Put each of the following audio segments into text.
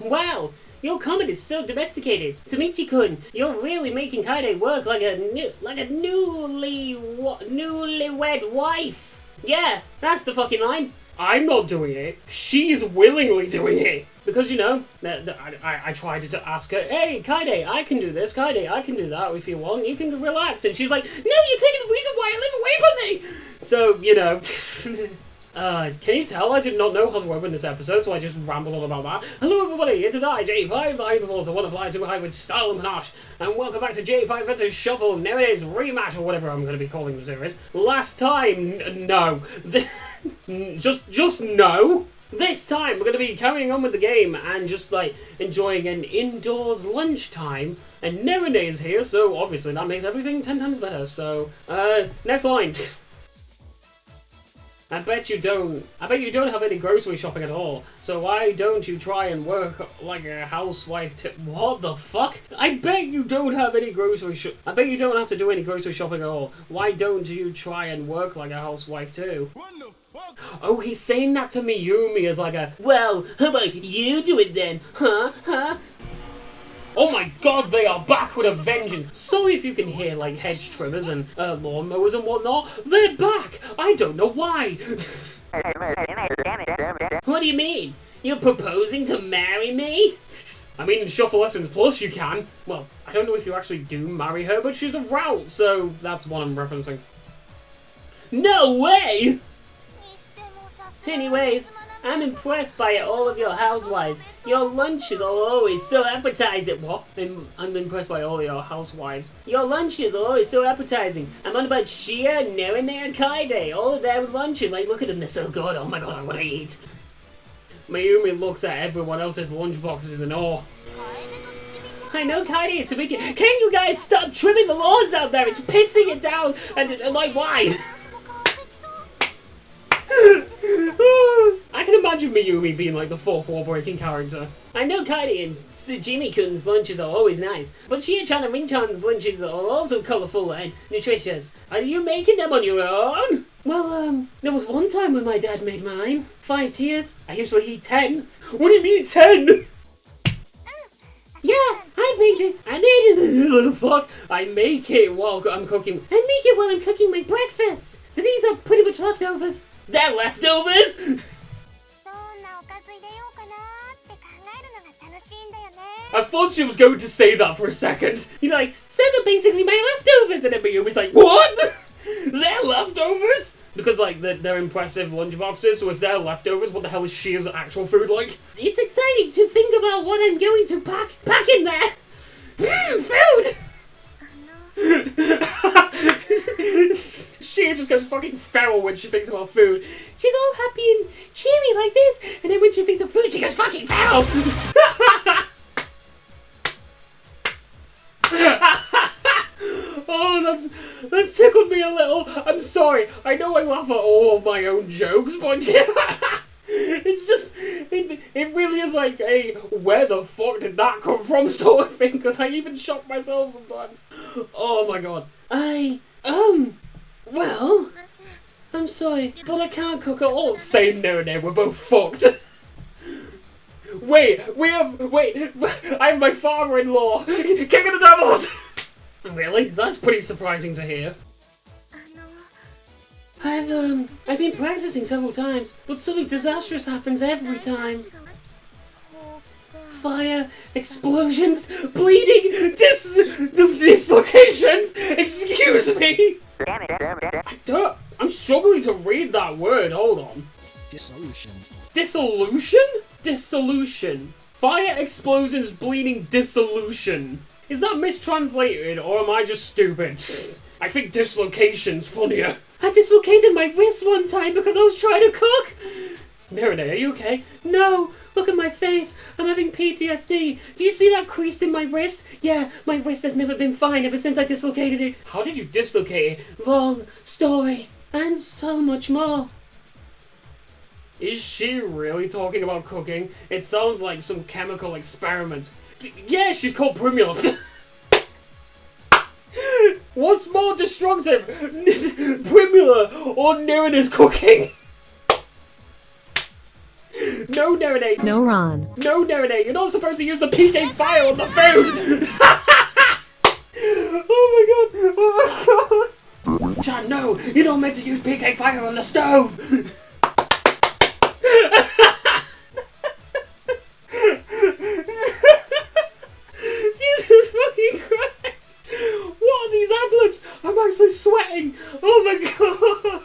Wow, your comment is so domesticated. Tamichi-kun, you're really making Kaide work like a newlywed wife. Yeah, that's the fucking line. I'm not doing it. She's willingly doing it. Because, you know, I tried to ask her, hey, Kaide, I can do this. Kaide, I can do that if you want. You can relax. And she's like, no, you're taking the reason why I live away from me. So, you know... can you tell I did not know how to open this episode, so I just rambled on about that. Hello everybody, it is I, J5, the Hyperforce, the one that flies super high with style and panache, and welcome back to J5 vs Shuffle, Nerine's Rematch, or whatever I'm going to be calling the series. Last time, no. just no. This time, we're going to be carrying on with the game and just, like, enjoying an indoors lunchtime. And Nerine is here, so obviously that makes everything 10 times better. So, next line. I bet you don't have any grocery shopping at all. So why don't you try and work like a housewife what the fuck? I bet you don't have any I bet you don't have to do any grocery shopping at all. Why don't you try and work like a housewife too? What the fuck? Oh, he's saying that to Miyumi as like a, well, how about you do it then? Huh? Oh my god, they are back with a vengeance! Sorry if you can hear, like, hedge trimmers and lawnmowers and whatnot. They're back! I don't know why! What do you mean? You're proposing to marry me? I mean, in Shuffle Lessons Plus you can. Well, I don't know if you actually do marry her, but she's a route, so that's what I'm referencing. No way! Anyways, I'm impressed by all of your housewives. Your lunches are always so appetizing. What? I'm impressed by all your housewives. Your lunches are always so appetizing. I'm on about Shia, Nerine, and Kaide. All of their lunches. Like, look at them, they're so good. Oh my god, I want to eat. Mayumi looks at everyone else's lunchboxes in awe. I know, Kaide, it's a bit. Can you guys stop trimming the lawns out there? It's pissing it down. And like, why? I can imagine Miyumi being like the fourth wall-breaking character. I know Kaide and Tsujimi-kun's lunches are always nice, but Shia-chan and Rin-chan's lunches are also colourful and nutritious. Are you making them on your own? Well, there was one time when my dad made mine. 5 tiers. I usually eat 10. What do you mean 10? Yeah, I made it. I make it while I'm cooking. I make it while I'm cooking my breakfast. So these are pretty much leftovers. They're leftovers? I thought she was going to say that for a second. You're like, 7 basically my leftovers. And then Mayumi's like, what? They're leftovers? Because, like, they're impressive lunchboxes, so if they're leftovers, what the hell is Shia's actual food like? It's exciting to think about what I'm going to pack in there. Food! Shia just goes fucking feral when she thinks about food. She's all happy and cheery like this, and then when she thinks of food, she goes fucking feral! Oh, that's tickled me a little. I'm sorry. I know I laugh at all of my own jokes, but it's just, it really is like a where the fuck did that come from sort of thing, because I even shock myself sometimes. Oh my god. Well, I'm sorry, but I can't cook at all. Same Nerine, we're both fucked. Wait, I have my father-in-law, King of the Devils! Really? That's pretty surprising to hear. I've been practicing several times, but something disastrous happens every time. Fire, explosions, bleeding, dislocations, excuse me! I'm struggling to read that word, hold on. Dissolution. Dissolution? Dissolution. Fire, explosions, bleeding, dissolution. Is that mistranslated, or am I just stupid? I think dislocation's funnier. I dislocated my wrist one time because I was trying to cook! Nerine, are you okay? No! Look at my face! I'm having PTSD! Do you see that crease in my wrist? Yeah, my wrist has never been fine ever since I dislocated it. How did you dislocate it? Long story. And so much more. Is she really talking about cooking? It sounds like some chemical experiment. Yeah, she's called Primula. What's more destructive? Primula or Nerine's cooking? No, Nerine. No, Ron. No, Nerine. You're not supposed to use the PK fire on the food. Oh my god. Oh my god. Chan, no. You're not meant to use PK fire on the stove. Jesus fucking Christ. What are these ad-libs? I'm actually sweating. Oh my god.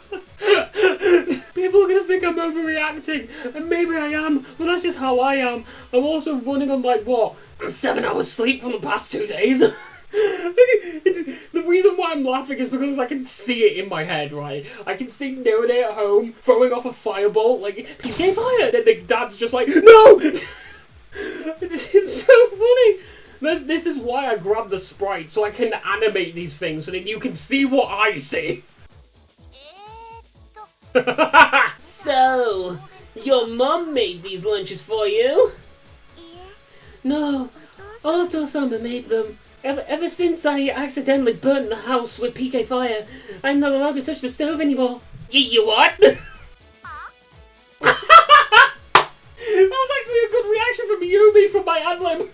People are going to think I'm overreacting. And maybe I am. But that's just how I am. I'm also running on like, what? 7 hours sleep from the past 2 days. The reason why I'm laughing is because I can see it in my head, right? I can see Nerine at home throwing off a fireball, like, PK fire! And then the dad's just like, no! It's so funny! This is why I grabbed the sprite, so I can animate these things, so that you can see what I see. So, your mum made these lunches for you? No, Oto-sama made them. Ever since I accidentally burnt the house with PK fire, I'm not allowed to touch the stove anymore. You what? That was actually a good reaction from Yumi from my ad-lib.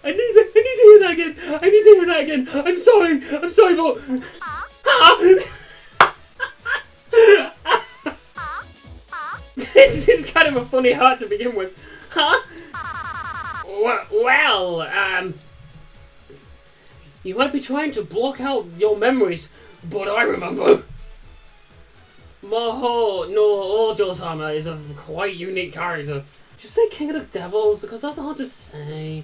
I need to hear that again. I need to hear that again. I'm sorry, but... It's kind of a funny heart to begin with. Huh? Well, you might be trying to block out your memories, but I remember. Maho no Ojo-sama is a quite unique character. Just say King of the Devils, because that's hard to say.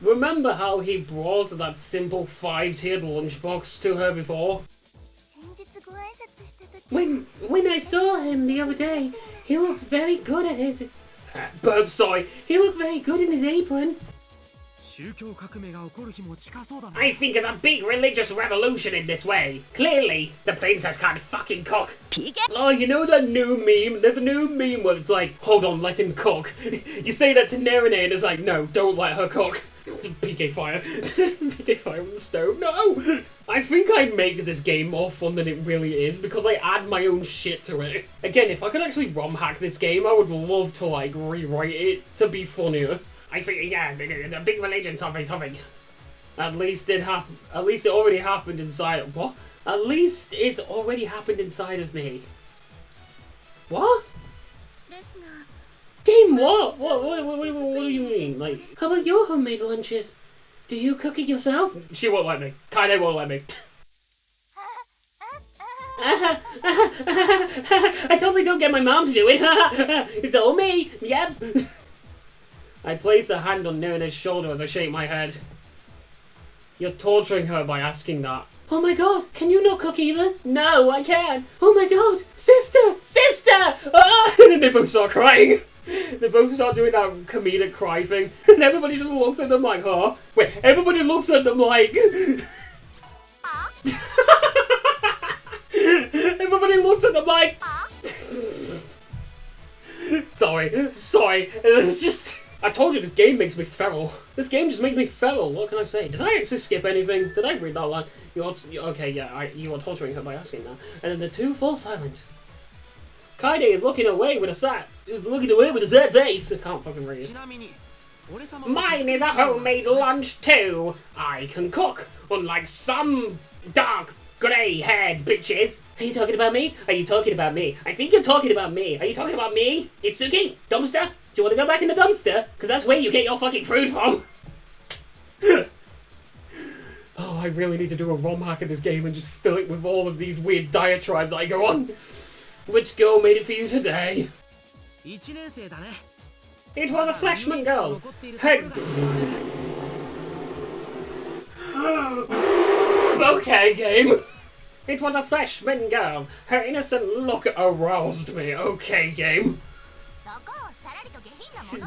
Remember how he brought that simple 5-tiered lunchbox to her before? When I saw him the other day, he looked very good at his... Burp, sorry. He looked very good in his apron. I think there's a big religious revolution in this way. Clearly, the princess can't fucking cook. Oh, you know that new meme? There's a new meme where it's like, hold on, let him cook. You say that to Nerine and it's like, no, don't let her cook. PK fire. PK fire on the stove. No! I think I make this game more fun than it really is because I add my own shit to it. Again, if I could actually ROM hack this game, I would love to like rewrite it to be funnier. I think, yeah, the big religion something. At least it already happened inside. What? At least it already happened inside of me. What? Game what? What do you mean? Like, how about your homemade lunches? Do you cook it yourself? She won't let me. Kaide won't let me. I totally don't get my mom to do it. It's all me. Yep. I place a hand on Nerine's shoulder as I shake my head. You're torturing her by asking that. Oh my god, can you not cook either? No, I can. Oh my god, sister! Ah! And then they both start crying. They both start doing that comedic cry thing. And everybody just looks at them like, huh? Wait, everybody looks at them like... Everybody looks at them like... Sorry. It's just... I told you this game makes me feral. This game just makes me feral. What can I say? Did I actually skip anything? Did I read that line? Okay, yeah, you are torturing her by asking that. And then the two fall silent. Kaide is looking away with a sad face. I can't fucking read. Mine is a homemade lunch too. I can cook, unlike some dark grey-haired bitches. Are you talking about me? Are you talking about me? I think you're talking about me. Are you talking about me? Itsuki? Dumpster? Do you want to go back in the dumpster? Because that's where you get your fucking food from. Oh, I really need to do a ROM hack of this game and just fill it with all of these weird diatribes that I go on. Which girl made it for you today? It was a freshman girl. Okay, game. It was a freshman girl. Her innocent look aroused me. Okay, game.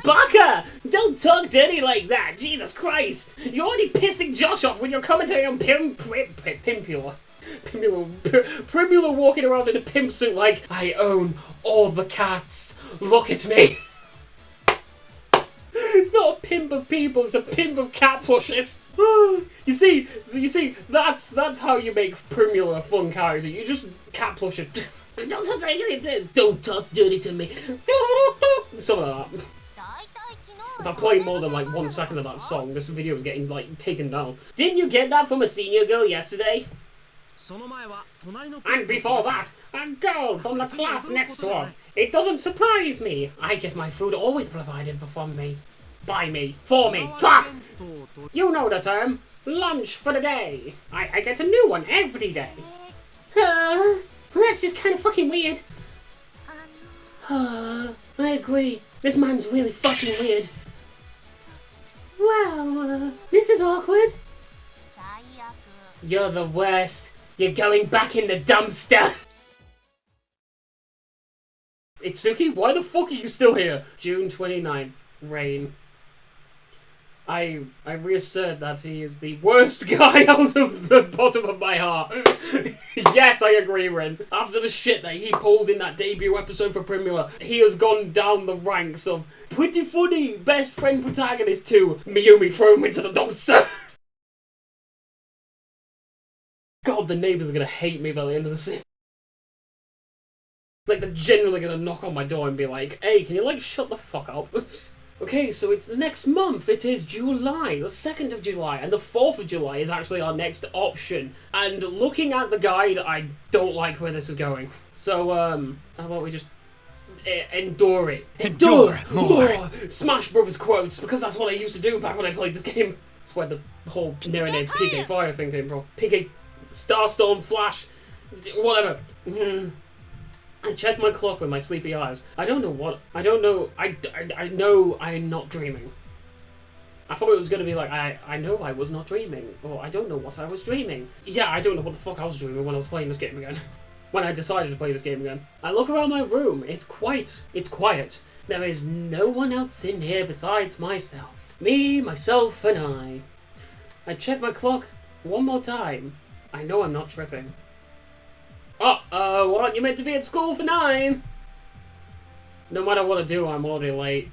Baka! Don't talk dirty like that! Jesus Christ! You're already pissing Josh off with your commentary on Pimpula. Primula walking around in a pimp suit like, I own all the cats. Look at me. It's not a pimp of people, it's a pimp of cat plushes. You see, that's how you make Primula a fun character. You just cat plush it. Don't talk dirty to me. Don't talk dirty to me. Something like that. If I play more than like 1 second of that song, this video is getting like taken down. Didn't you get that from a senior girl yesterday? And before that, a girl from the class next to us. It doesn't surprise me. I get my food always provided from me. By me. For me. Fuck! You know the term. Lunch for the day. I get a new one every day. That's just kind of fucking weird. I agree. This man's really fucking weird. Well, this is awkward. You're the worst. You're going back in the dumpster. Itsuki, why the fuck are you still here? June 29th. Rain. I reassert that he is the worst guy out of the bottom of my heart. Yes, I agree, Rin. After the shit that he pulled in that debut episode for Primula, he has gone down the ranks of pretty funny best friend protagonist to Mayumi throw him into the dumpster. God, the neighbors are gonna hate me by the end of the season. Like, they're genuinely gonna knock on my door and be like, hey, can you, like, shut the fuck up? Okay, so it's the next month. It is July, the 2nd of July, and the 4th of July is actually our next option. And looking at the guide, I don't like where this is going. So, how about we just endure it? Endure more! Smash Brothers quotes, because that's what I used to do back when I played this game. That's where the whole Nerine PK Fire thing came from. PK Starstorm, Flash, whatever. I checked my clock with my sleepy eyes. I don't know what. I don't know. I know I'm not dreaming. I thought it was going to be like, I know I was not dreaming. Or I don't know what I was dreaming. Yeah, I don't know what the fuck I was dreaming when I was playing this game again. When I decided to play this game again. I look around my room. It's quiet. There is no one else in here besides myself. Me, myself, and I. I check my clock one more time. I know I'm not tripping. Uh-oh, aren't you meant to be at school for 9? No matter what I do, I'm already late.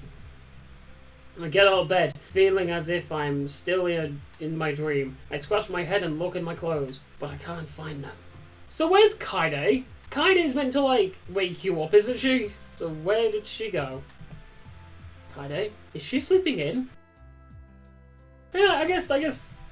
I get out of bed, feeling as if I'm still in my dream. I scratch my head and look in my clothes, but I can't find them. So where's Kaide? Kaide's meant to, like, wake you up, isn't she? So where did she go? Kaide? Is she sleeping in? Yeah, I guess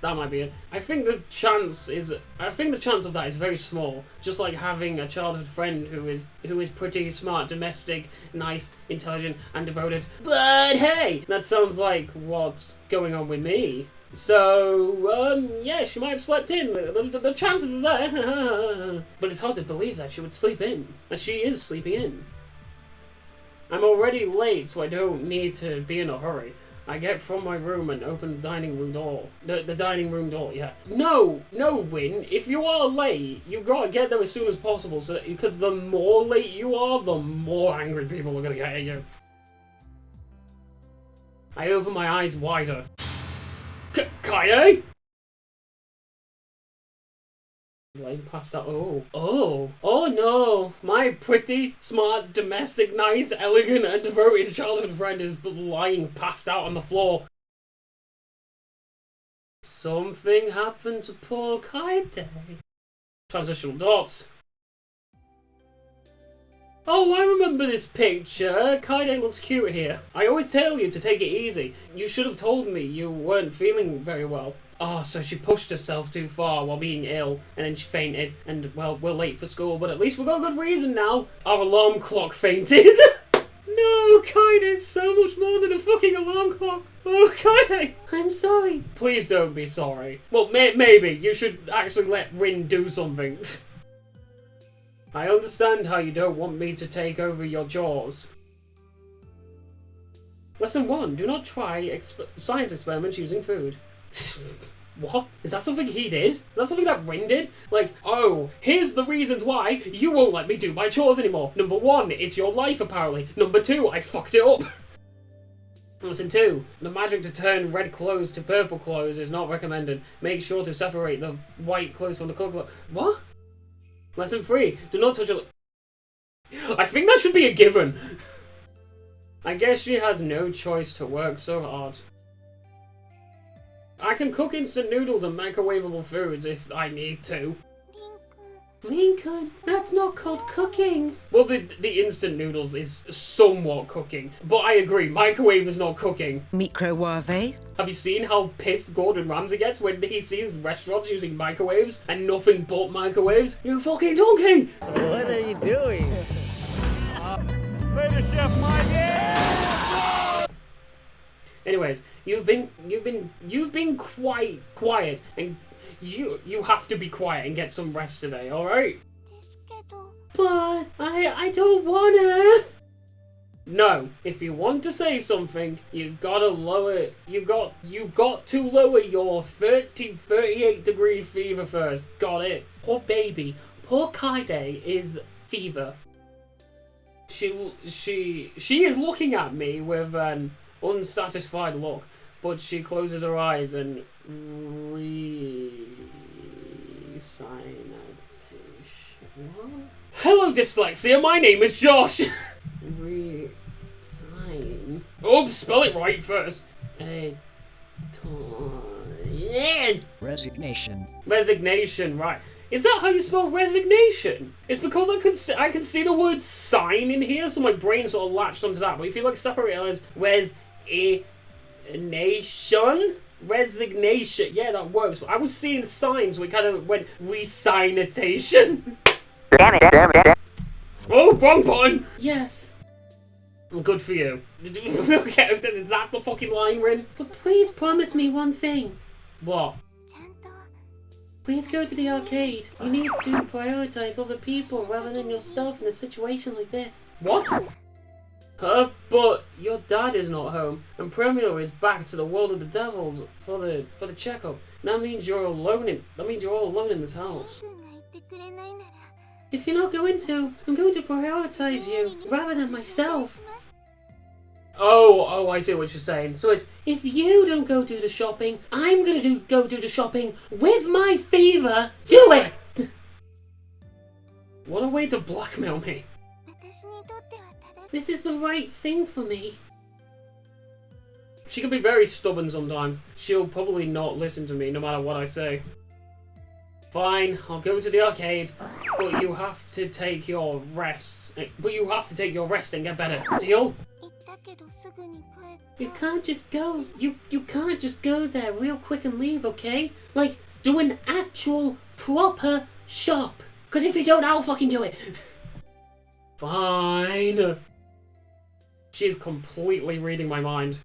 that might be it. I think the chance of that is very small. Just like having a childhood friend who is pretty smart, domestic, nice, intelligent, and devoted. But hey, that sounds like what's going on with me. So, yeah, she might have slept in. The chances are there. But it's hard to believe that she would sleep in. And she is sleeping in. I'm already late, so I don't need to be in a hurry. I get from my room and open the dining room door. The dining room door, yeah. No, Rin. If you are late, you gotta get there as soon as possible, so because the more late you are, the more angry people are gonna get at you. I open my eyes wider. Kaide? Lying past that. Oh no! My pretty, smart, domestic, nice, elegant, and devoted childhood friend is lying passed out on the floor. Something happened to poor Kaide. Transitional dots. Oh, I remember this picture. Kaide looks cute here. I always tell you to take it easy. You should have told me you weren't feeling very well. Oh, so she pushed herself too far while being ill, and then she fainted, and, well, we're late for school, but at least we've got a good reason now. Our alarm clock fainted. No, Kaide's so much more than a fucking alarm clock. Oh, Kaide, I'm sorry. Please don't be sorry. Well, maybe. You should actually let Rin do something. I understand how you don't want me to take over your chores. Lesson 1. Do not try science experiments using food. What? Is that something he did? Is that something that Rin did? Like, oh, here's the reasons why you won't let me do my chores anymore. Number 1, it's your life apparently. Number 2, I fucked it up. Lesson 2, the magic to turn red clothes to purple clothes is not recommended. Make sure to separate the white clothes from the colored clothes. What? Lesson 3, do not touch your... I think that should be a given. I guess she has no choice to work so hard. I can cook instant noodles and microwavable foods if I need to. Rinkun, that's not called cooking. Well, the instant noodles is somewhat cooking, but I agree, microwave is not cooking. Microwave? Have you seen how pissed Gordon Ramsay gets when he sees restaurants using microwaves and nothing but microwaves? You fucking donkey! What are you doing? Later, Chef Mike. Anyways, you've been quite quiet, and you have to be quiet and get some rest today, alright? But I don't wanna. No, if you want to say something, you got to lower your 38 degree fever first. Got it? Poor baby, poor Kaide is fever. She is looking at me with an unsatisfied look, but she closes her eyes and what? Hello, dyslexia. My name is Josh. Oops, spell it right first. Resignation. Resignation, right. Is that how you spell resignation? It's because I can see the word sign in here, so my brain sort of latched onto that. But if you like separate it as resignation, yeah, that works. But I was seeing signs, so it kind of went resignation. Damn it. Oh, wrong button. Yes. Good for you. Okay, is that the fucking line, Rin? But please promise me one thing. What? Please go to the arcade. You need to prioritize other people rather than yourself in a situation like this. What? But your dad is not home, and Premio is back to the world of the devils for the checkup. That means you're all alone in this house. If you're not going to, I'm going to prioritize you rather than myself. Oh, I see what you're saying. So it's, if you don't go do the shopping, I'm gonna go do the shopping with my fever. Do it! What a way to blackmail me. This is the right thing for me. She can be very stubborn sometimes. She'll probably not listen to me no matter what I say. Fine, I'll go to the arcade, but you have to take your rest. And get better. Deal? You can't just go. You can't just go there real quick and leave, okay? Like, do an actual proper shop. Because if you don't, I'll fucking do it. Fine. She's completely reading my mind.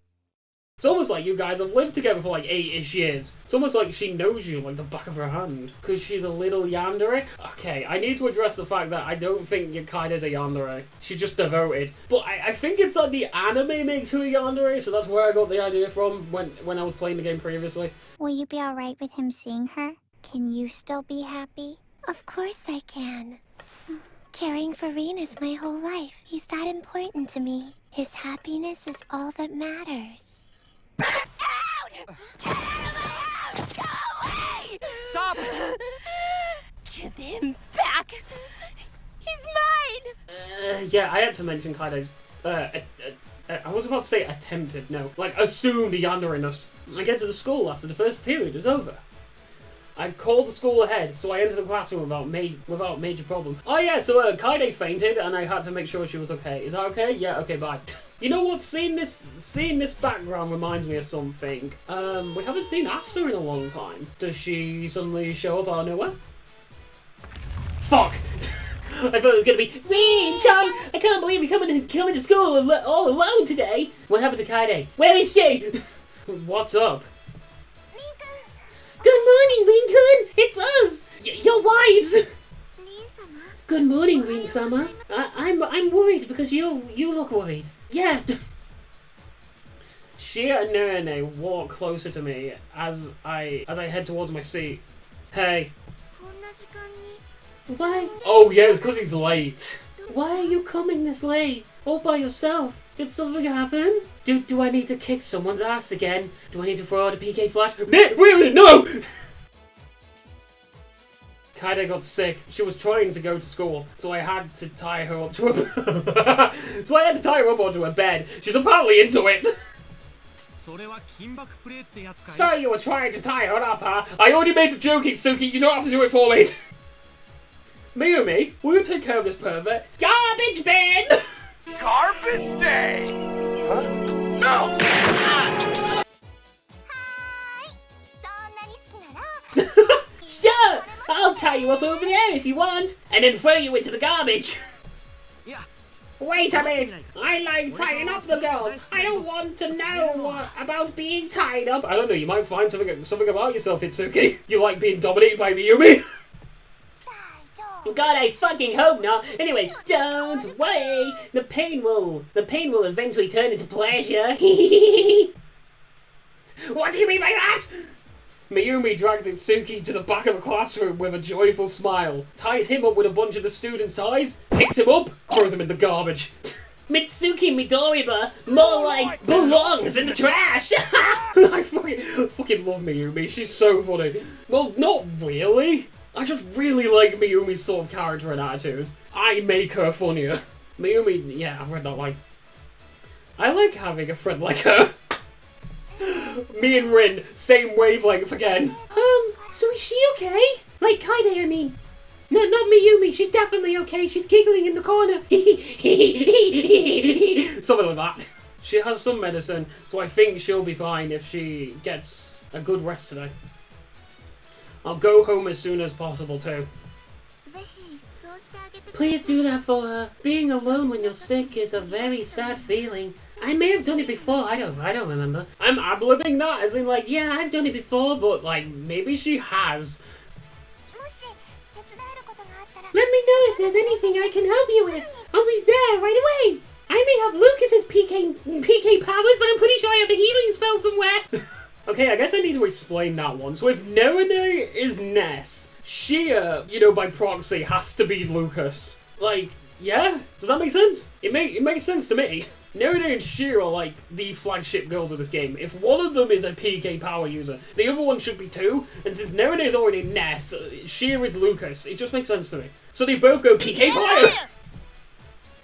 It's almost like you guys have lived together for like 8-ish years. It's almost like she knows you like the back of her hand. Because she's a little yandere. Okay, I need to address the fact that I don't think Yakaida's a yandere. She's just devoted. But I think it's like the anime makes her a yandere, so that's where I got the idea from when I was playing the game previously. Will you be alright with him seeing her? Can you still be happy? Of course I can. Caring for Rin is my whole life. He's that important to me. His happiness is all that matters. Get out! Get out of the house! Go away! Stop! Give him back! He's mine! Yeah, I had to mention Kaido's, I was about to say attempted, no. Like, assumed yandere-ness. I get to the school after the first period is over. I called the school ahead, so I entered the classroom without major problem. Oh yeah, so Kaide fainted, and I had to make sure she was okay. Is that okay? Yeah, okay, bye. You know what? Seeing this background reminds me of something. We haven't seen Asta in a long time. Does she suddenly show up out of nowhere? Fuck! I thought it was gonna be Rin-chan! I can't believe you're coming to school all alone today. What happened to Kaide? Where is she? What's up? Good morning, Rin-kun! It's us! Your wives! Good morning, Rin-sama. I'm worried because you look worried. Yeah. Shia and Nerine walk closer to me as I head towards my seat. Hey. Why? Oh yeah, it's because he's late. Why are you coming this late? All by yourself? Did something happen? Do I need to kick someone's ass again? Do I need to throw out a PK flash? Wait a minute, no! Kaide got sick. She was trying to go to school, so I had to tie her up to onto a bed. She's apparently into it. Sorry you were trying to tie her up, huh? I already made the joke, Itsuki. You don't have to do it for me. Mayumi, will you take care of this pervert? Garbage bin! Garbage day! Huh? No! Sure! I'll tie you up over there if you want, and then throw you into the garbage. Yeah. Wait a minute! I like tying up the girls. I don't want to know about being tied up. I don't know, you might find something about yourself, Itsuki. You like being dominated by Mayumi? God, I fucking hope not. Anyway, don't worry. The pain will eventually turn into pleasure. What do you mean by that? Mayumi drags Itsuki to the back of the classroom with a joyful smile, ties him up with a bunch of the students' ties, picks him up, throws him in the garbage. Mitsuki Midoriba more like belongs in the trash. I fucking love Mayumi. She's so funny. Well, not really. I just really like Mayumi's sort of character and attitude. I make her funnier. Mayumi, yeah, I've read that line. I like having a friend like her. Me and Rin, same wavelength again. So is she okay? Like Kaide, I mean. No, not Mayumi, she's definitely okay. She's giggling in the corner. Something like that. She has some medicine, so I think she'll be fine if she gets a good rest today. I'll go home as soon as possible too. Please do that for her. Being alone when you're sick is a very sad feeling. I may have done it before, I don't remember. I'm ad-libbing that, as in like, yeah, I've done it before, but like, maybe she has. Let me know if there's anything I can help you with. I'll be there right away. I may have Lucas's PK powers, but I'm pretty sure I have a healing spell somewhere. Okay, I guess I need to explain that one. So if Nerine is Ness, Shia, you know, by proxy, has to be Lucas. Like, yeah? Does that make sense? It makes sense to me. Nerine and Shia are like the flagship girls of this game. If one of them is a PK power user, the other one should be too. And since Nerine is already Ness, Shia is Lucas. It just makes sense to me. So they both go PK fire!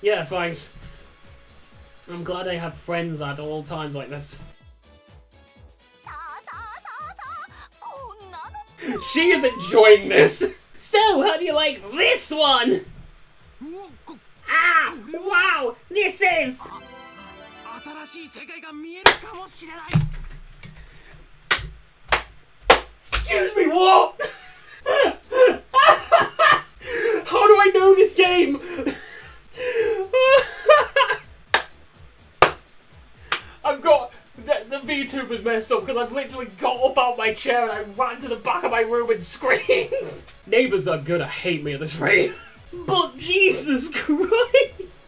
Yeah, thanks. I'm glad I have friends at all times like this. She is enjoying this. So, how do you like this one? Ah, wow, this is... Excuse me, what? How do I know this game? I've got... The VTuber's messed up because I've literally got up out my chair and I ran to the back of my room and screamed. Neighbours are gonna hate me at this rate. But Jesus Christ!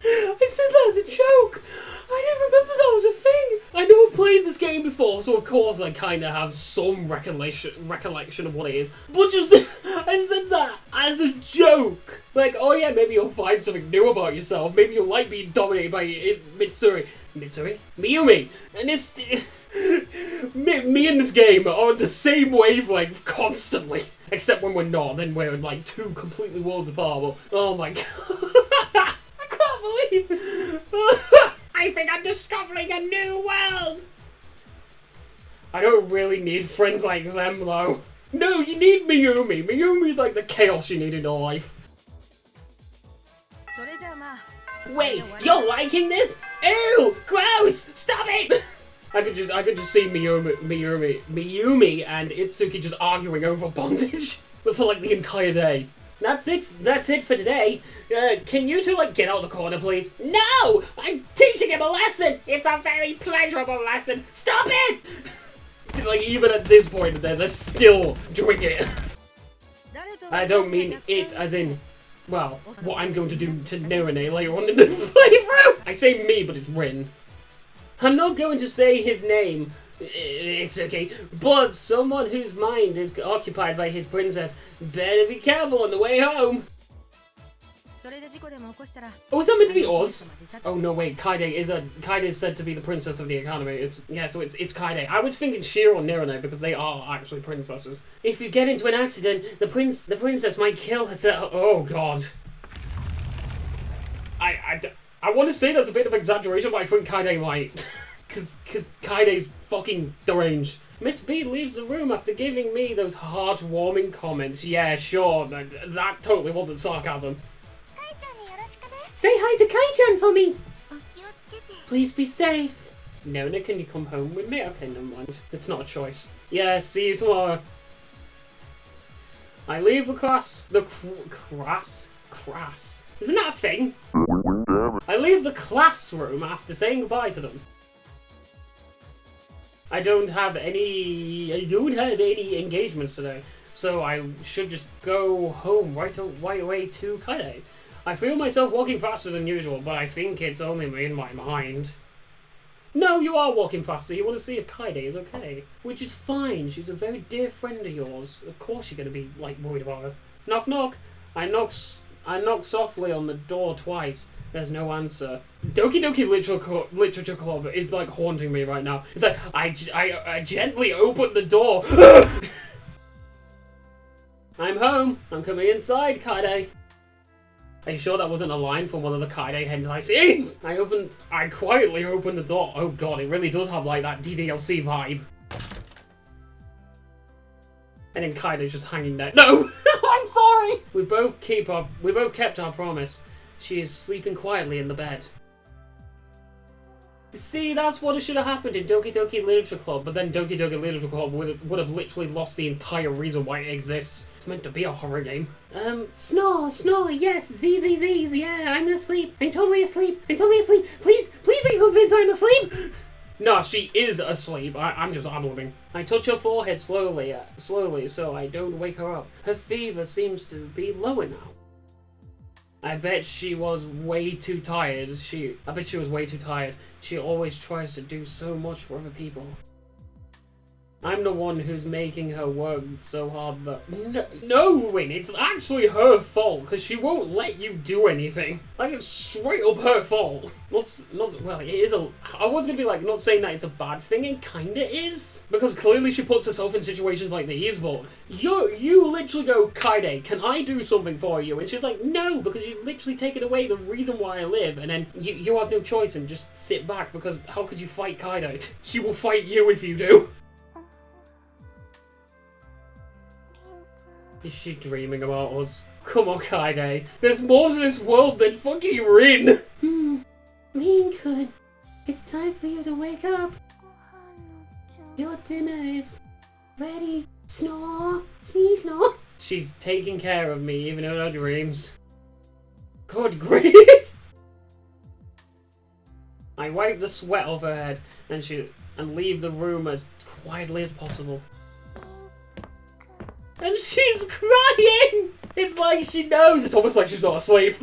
I said that as a joke! I didn't remember that was a thing! I know I've played this game before, so of course I kinda have some recollection of what it is. But just, I said that as a joke! Like, oh yeah, maybe you'll find something new about yourself. Maybe you'll like being dominated by Mayumi! And it's... me and this game are on the same wavelength constantly. Except when we're not, then we're like two completely worlds apart. But, oh my god. I can't believe I think I'm discovering a new world. I don't really need friends like them though. No, you need Mayumi. Mayumi's like the chaos you need in your life. Wait, you're liking this? Ew! Gross! Stop it! I could just see Mayumi and Itsuki just arguing over bondage for like the entire day. That's it for today. Can you two like get out of the corner, please? No! I'm teaching him a lesson! It's a very pleasurable lesson! Stop it! Like even at this point they're still doing it. I don't mean it as in, well, what I'm going to do to Nerine later on in the playthrough! I say me, but it's Rin. I'm not going to say his name, it's okay, but someone whose mind is occupied by his princess better be careful on the way home. Oh, is that meant to be us? Oh no, wait, Kaide is said to be the princess of the academy. So it's Kaide. I was thinking Shiro and Nerine because they are actually princesses. If you get into an accident, the princess might kill herself. Oh god. I want to say that's a bit of exaggeration, but I think Kaide might. Because Kaide's fucking deranged. Miss B leaves the room after giving me those heartwarming comments. Yeah, sure, that totally wasn't sarcasm. Say hi to Kai-chan for me! Please be safe. Nona, can you come home with me? Okay, never mind. It's not a choice. Yeah, see you tomorrow. I leave the class... Crass? Isn't that a thing? I leave the classroom after saying goodbye to them. I don't have any engagements today, so I should just go home right away to Kaide. I feel myself walking faster than usual, but I think it's only in my mind. No, you are walking faster. You want to see if Kaide is okay. Which is fine. She's a very dear friend of yours. Of course you're going to be, like, worried about her. Knock, knock. I knock softly on the door twice. There's no answer. Doki Doki Literature Club is, like, haunting me right now. It's like, I gently open the door. I'm home. I'm coming inside, Kaide. Are you sure that wasn't a line from one of the Kaide hentai scenes? I quietly opened the door. Oh god, it really does have like that DDLC vibe. And then Kaide's just hanging there. No! I'm sorry! We both kept our promise. She is sleeping quietly in the bed. See, that's what should have happened in Doki Doki Literature Club, but then Doki Doki Literature Club would have literally lost the entire reason why it exists. It's meant to be a horror game. Snore, yes, Z, yeah, I'm asleep. I'm totally asleep. Please be convinced I'm asleep. No, she is asleep. I'm just ad-libbing. I touch her forehead slowly, so I don't wake her up. Her fever seems to be lower now. I bet she was way too tired. I bet she was way too tired. She always tries to do so much for other people. I'm the one who's making her work so hard that... No, Rin, it's actually her fault, because she won't let you do anything. Like, it's straight up her fault. Well, it is a... I was gonna be like, not saying that it's a bad thing, it kinda is. Because clearly she puts herself in situations like these, but... You literally go, Kaide, can I do something for you? And she's like, no, because you've literally taken away the reason why I live, and then you have no choice and just sit back, because how could you fight Kaide? She will fight you if you do. Is she dreaming about us? Come on, Kaide. There's more to this world than fucking Rin! Rin-kun, it's time for you to wake up. Your dinner is ready. Snore. See, snore. She's taking care of me, even in her dreams. Good grief! I wipe the sweat off her head and leave the room as quietly as possible. And she's crying! It's like she knows. It's almost like she's not asleep.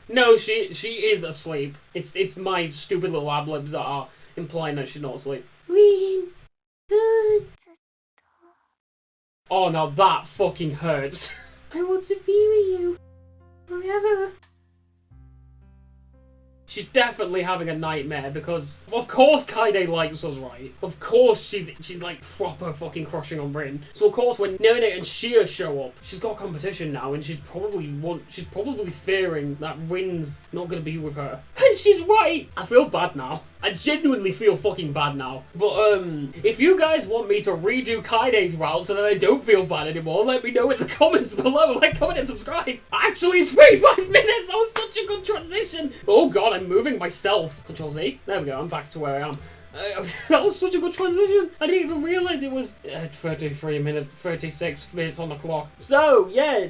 No, she is asleep. It's my stupid little ad-libs that are implying that she's not asleep. Rin, good. Oh, now that fucking hurts. I want to be with you forever. She's definitely having a nightmare because, of course, Kaide likes us, right? Of course, she's like proper fucking crushing on Rin. So of course, when Nerine and Shia show up, she's got competition now, and she's probably fearing that Rin's not gonna be with her. And she's right. I feel bad now. I genuinely feel fucking bad now. But if you guys want me to redo Kaide's route so that I don't feel bad anymore, let me know in the comments below. Like, comment, and subscribe. Actually, it's 35 minutes. That was such a good transition. Oh god, I'm moving myself. Control Z. There we go. I'm back to where I am. That was such a good transition. I didn't even realize it was 36 minutes on the clock. So yeah,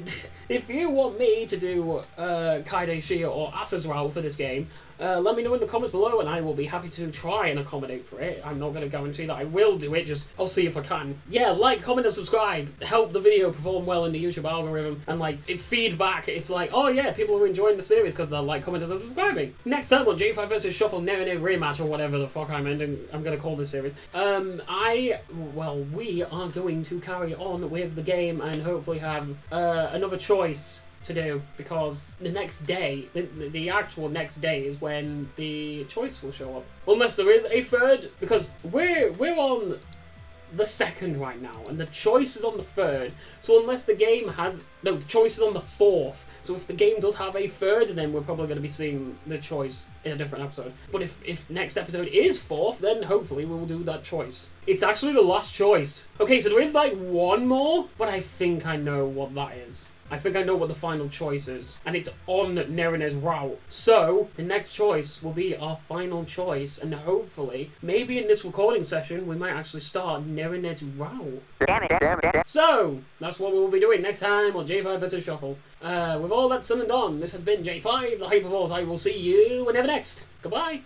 if you want me to do Kaide, Shia, or Asa's route for this game, let me know in the comments below, and I will be happy to try and accommodate for it. I'm not going to guarantee that I will do it, just I'll see if I can. Yeah, like, comment, and subscribe. Help the video perform well in the YouTube algorithm, and like, feedback, it's like, oh yeah, people are enjoying the series because they're like, commenting, and subscribing. Next time on J5 vs Shuffle Nerine Rematch, or whatever the fuck I'm going to call this series, we are going to carry on with the game and hopefully have another choice to do, because the next day, the actual next day is when the choice will show up. Unless there is a third, because we're on the second right now, and the choice is on the third. So unless the game has... No, the choice is on the fourth. So if the game does have a third, then we're probably going to be seeing the choice in a different episode. But if next episode is fourth, then hopefully we will do that choice. It's actually the last choice. Okay, so there is like one more, but I think I know what that is. I think I know what the final choice is, and it's on Nerine's route. So, the next choice will be our final choice, and hopefully, maybe in this recording session, we might actually start Nerine's route. So, that's what we will be doing next time on J5 vs. Shuffle. With all that said and done, this has been J5, the Hyperforce. I will see you whenever next. Goodbye.